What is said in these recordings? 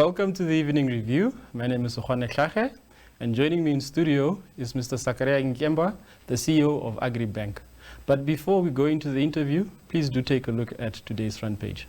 Welcome to the Evening Review. My name is Witvlei, and joining me in studio is Mr. Sakaria Nghikembua, the CEO of Agribank. But before we go into the interview, please do take a look at today's front page.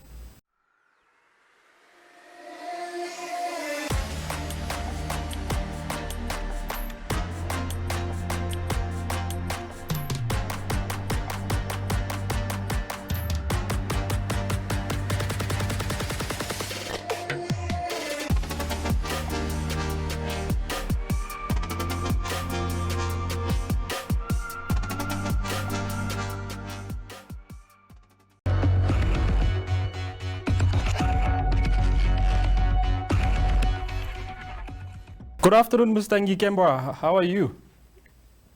Good afternoon, Mr. Nghikembua. How are you?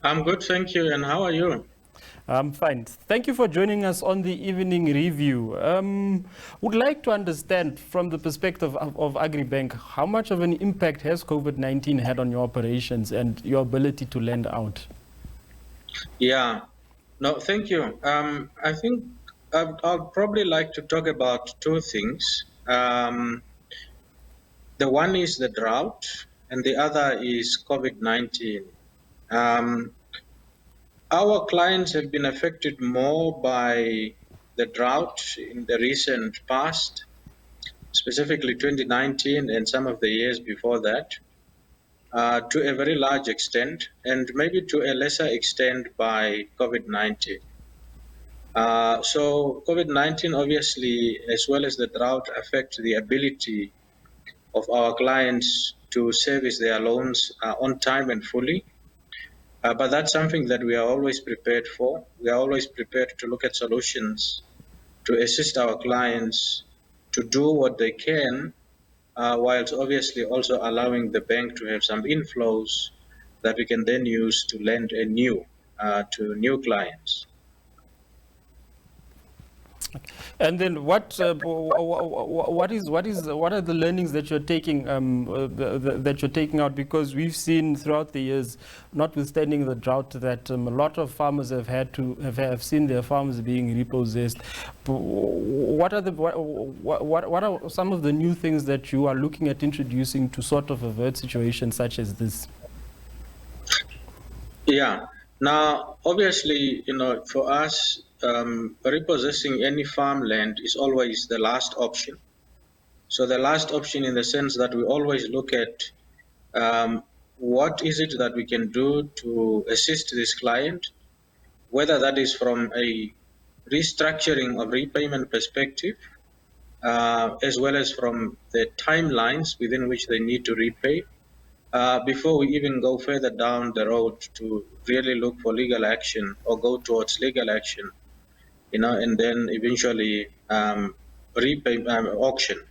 I'm good, thank you. And how are you? I'm fine. Thank you for joining us on the Evening Review. Would like to understand from the perspective of Agribank, how much of an impact has COVID-19 had on your operations and your ability to lend out? Yeah, no, thank you. I think I'd probably like to talk about two things. The one is the drought, and the other is COVID-19. Our clients have been affected more by the drought in the recent past, specifically 2019 and some of the years before that, to a very large extent, and maybe to a lesser extent by COVID-19. So COVID-19 obviously, as well as the drought, affect the ability of our clients to service their loans on time and fully. But that's something that we are always prepared for. We are always prepared to look at solutions to assist our clients to do what they can, whilst obviously also allowing the bank to have some inflows that we can then use to lend anew to new clients. And then what are the learnings that you're taking out? Because we've seen throughout the years, notwithstanding the drought, that a lot of farmers have seen their farms being repossessed. What are some of the new things that you are looking at introducing to sort of avert situations such as this? Yeah. Now, obviously, for us, repossessing any farmland is always the last option. So the last option in the sense that we always look at what is it that we can do to assist this client, whether that is from a restructuring of repayment perspective, as well as from the timelines within which they need to repay, before we even go further down the road to really look for legal action or go towards legal action, and then eventually repay auction.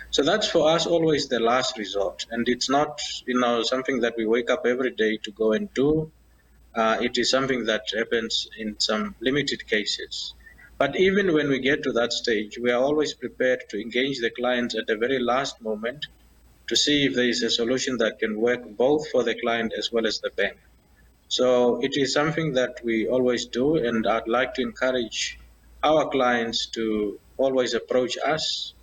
So that's for us always the last resort, and it's not something that we wake up every day to go and do. It is something that happens in some limited cases. But even when we get to that stage, we are always prepared to engage the clients at the very last moment to see if there is a solution that can work both for the client as well as the bank. So it is something that we always do, and I'd like to encourage our clients to always approach us,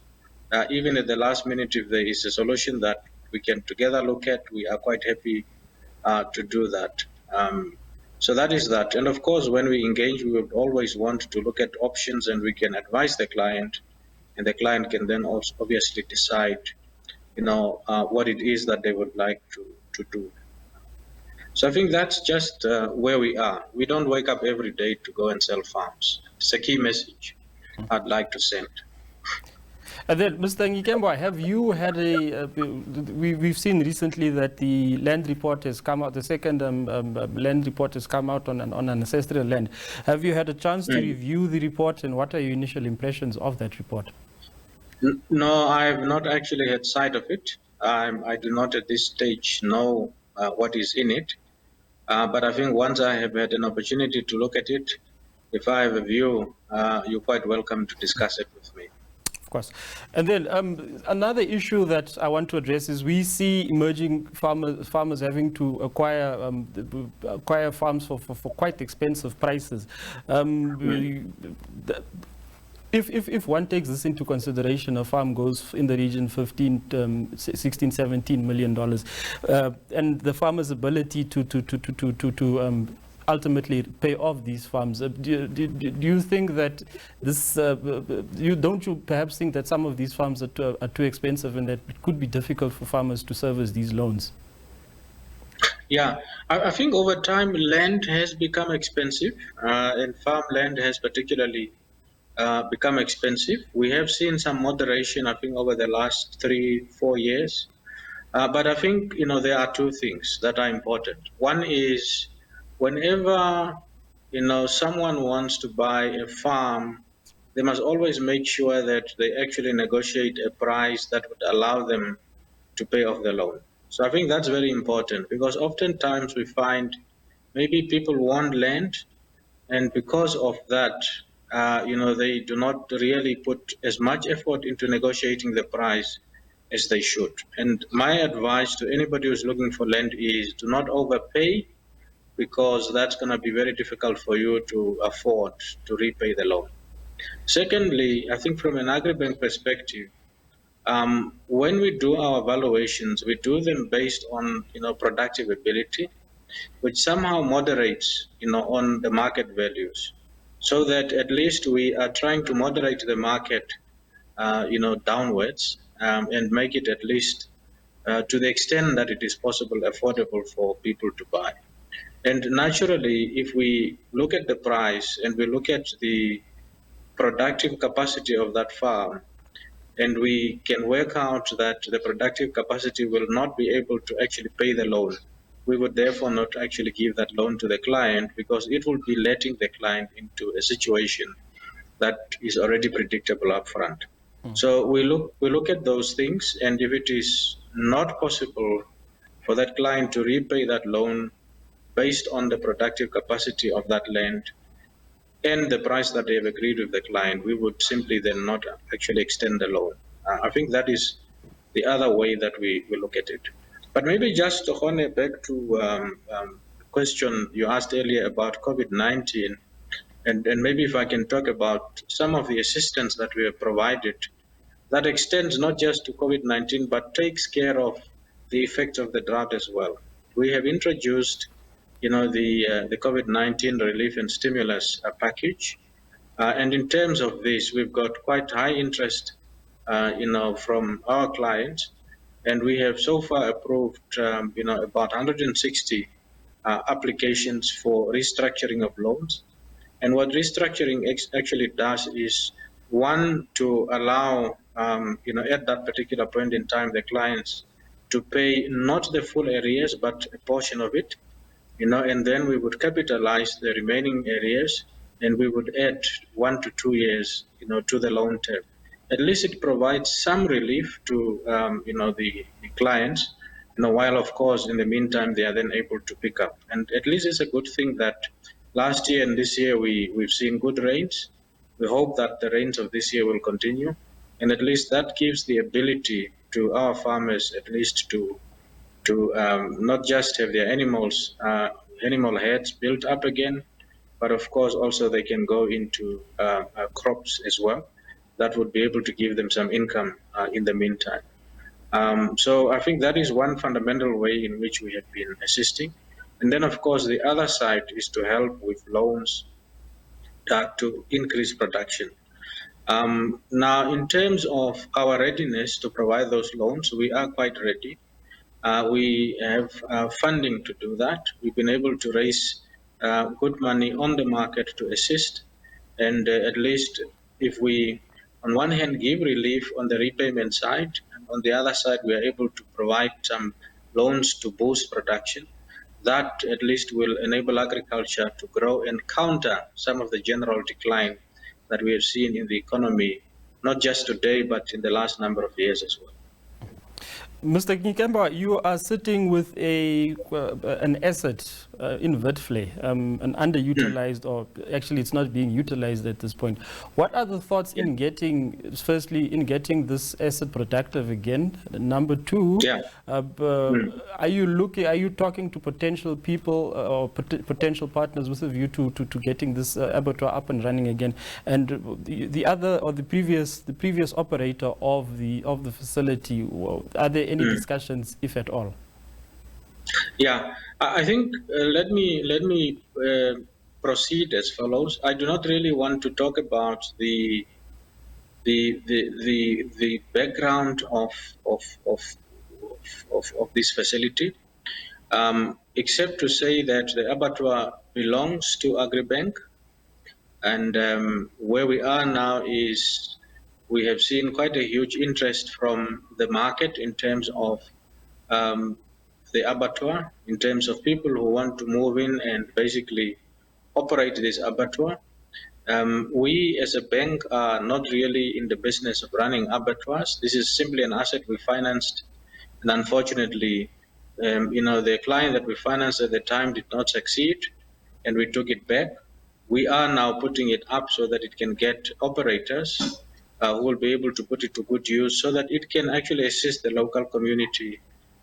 even at the last minute. If there is a solution that we can together look at, we are quite happy to do that. So that is that. And of course, when we engage, we would always want to look at options, and we can advise the client, and the client can then also obviously decide what it is that they would like to do. So I think that's just where we are. We don't wake up every day to go and sell farms. It's a key message I'd like to send. And then, Mr. Nghikembua, have you had we've seen recently that the land report has come out, the second land report has come out on an ancestral land. Have you had a chance to review the report, and what are your initial impressions of that report? No, I have not actually had sight of it. I do not at this stage know what is in it. But I think once I have had an opportunity to look at it, if I have a view, you're quite welcome to discuss it with me. Of course. And then another issue that I want to address is we see emerging farmers having to acquire farms for quite expensive prices. If one takes this into consideration, a farm goes in the region 16, 17 million dollars, and the farmer's ability to ultimately pay off these farms. Do you think that this? Don't you perhaps think that some of these farms are too expensive, and that it could be difficult for farmers to service these loans? Yeah, I think over time land has become expensive, and farmland has particularly become expensive. We have seen some moderation, I think, over the last 3-4 years. But I think there are two things that are important. One is whenever someone wants to buy a farm, they must always make sure that they actually negotiate a price that would allow them to pay off the loan. So I think that's very important because oftentimes we find maybe people want land, and because of that, they do not really put as much effort into negotiating the price as they should. And my advice to anybody who's looking for land is do not overpay, because that's going to be very difficult for you to afford to repay the loan. Secondly, I think from an Agribank perspective, when we do our valuations, we do them based on productive ability, which somehow moderates on the market values, so that at least we are trying to moderate the market downwards, and make it at least to the extent that it is possible affordable for people to buy. And naturally, if we look at the price and we look at the productive capacity of that farm, and we can work out that the productive capacity will not be able to actually pay the loan, we would therefore not actually give that loan to the client, because it will be letting the client into a situation that is already predictable upfront. So we look at those things, and if it is not possible for that client to repay that loan based on the productive capacity of that land and the price that they have agreed with the client, we would simply then not actually extend the loan. I think that is the other way that we look at it. But maybe just to hone it back to the question you asked earlier about COVID-19, and maybe if I can talk about some of the assistance that we have provided that extends not just to COVID-19, but takes care of the effects of the drought as well. We have introduced the COVID-19 relief and stimulus package. And in terms of this, we've got quite high interest, from our clients. And we have so far approved, about 160 applications for restructuring of loans. And what restructuring actually does is, one, to allow, at that particular point in time, the clients to pay not the full arrears, but a portion of it, and then we would capitalize the remaining areas, and we would add 1 to 2 years, to the loan term. At least it provides some relief to, the clients, while of course in the meantime they are then able to pick up. And at least it's a good thing that last year and this year we've seen good rains. We hope that the rains of this year will continue, and at least that gives the ability to our farmers at least to not just have their animal heads built up again, but of course also they can go into crops as well that would be able to give them some income in the meantime. So I think that is one fundamental way in which we have been assisting. And then of course the other side is to help with loans to increase production. Now in terms of our readiness to provide those loans, we are quite ready. We have funding to do that. We've been able to raise good money on the market to assist. And at least if we, on one hand, give relief on the repayment side, and on the other side, we are able to provide some loans to boost production, that at least will enable agriculture to grow and counter some of the general decline that we have seen in the economy, not just today, but in the last number of years as well. Mr. Nghikembua, you are sitting with an asset in Witvlei, an underutilized, or actually it's not being utilized at this point. What are the thoughts in getting, firstly, in getting this asset productive again? Number two, are you talking to potential people or potential partners with a view to getting this abattoir up and running again? And the other, or the previous operator of the facility, are there any discussions, if at all? Yeah, I think let me proceed as follows. I do not really want to talk about the background of this facility, except to say that the abattoir belongs to Agribank, and where we are now is we have seen quite a huge interest from the market in terms of the abattoir, in terms of people who want to move in and basically operate this abattoir. We as a bank are not really in the business of running abattoirs. This is simply an asset we financed, and unfortunately, the client that we financed at the time did not succeed, and we took it back. We are now putting it up so that it can get operators who will be able to put it to good use so that it can actually assist the local community,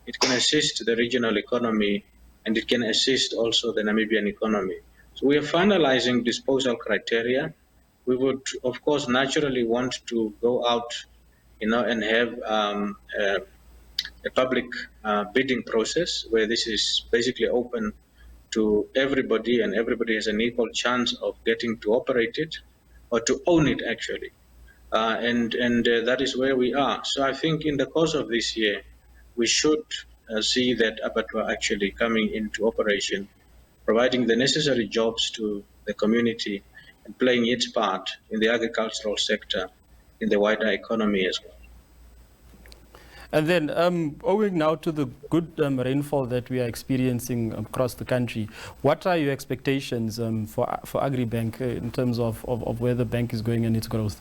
it can assist the regional economy, and it can assist also the Namibian economy. So we are finalizing disposal criteria. We would, of course, naturally want to go out, and have a public bidding process where this is basically open to everybody, and everybody has an equal chance of getting to operate it or to own it actually. And that is where we are. So I think in the course of this year, we should see that abattoir actually coming into operation, providing the necessary jobs to the community and playing its part in the agricultural sector, in the wider economy as well. And then, owing now to the good rainfall that we are experiencing across the country, what are your expectations for Agribank in terms of where the bank is going and its growth?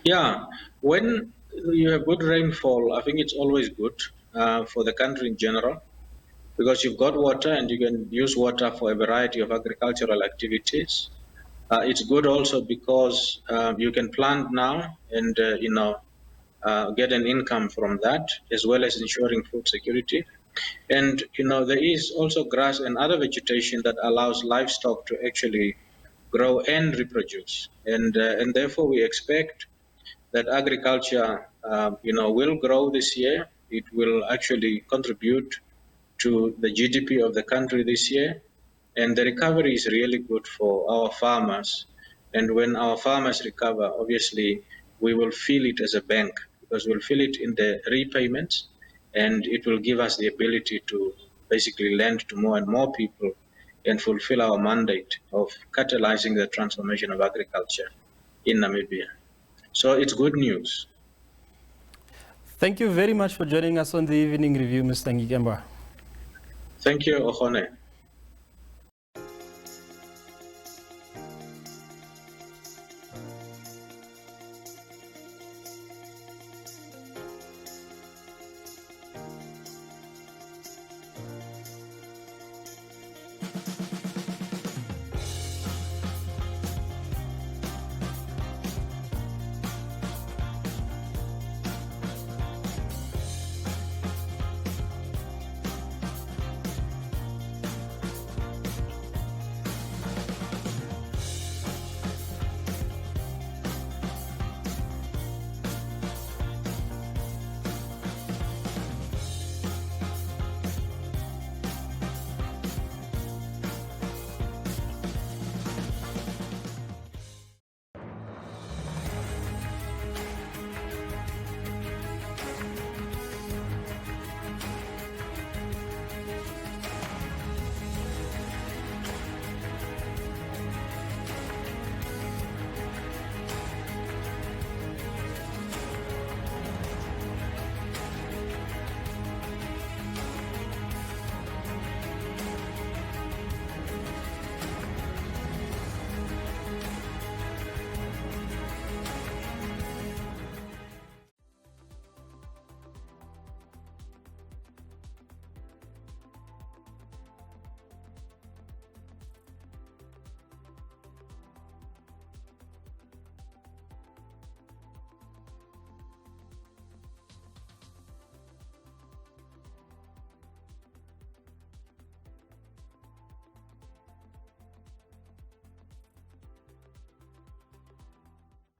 Yeah, when you have good rainfall, I think it's always good for the country in general, because you've got water and you can use water for a variety of agricultural activities. It's good also because you can plant now and get an income from that, as well as ensuring food security. And there is also grass and other vegetation that allows livestock to actually grow and reproduce. And therefore we expect that agriculture will grow this year. It will actually contribute to the GDP of the country this year. And the recovery is really good for our farmers. And when our farmers recover, obviously, we will feel it as a bank, because we'll feel it in the repayments, and it will give us the ability to basically lend to more and more people and fulfill our mandate of catalyzing the transformation of agriculture in Namibia. So it's good news. Thank you very much for joining us on the Evening Review, Mr. Nghikembua. Thank you, Ohone.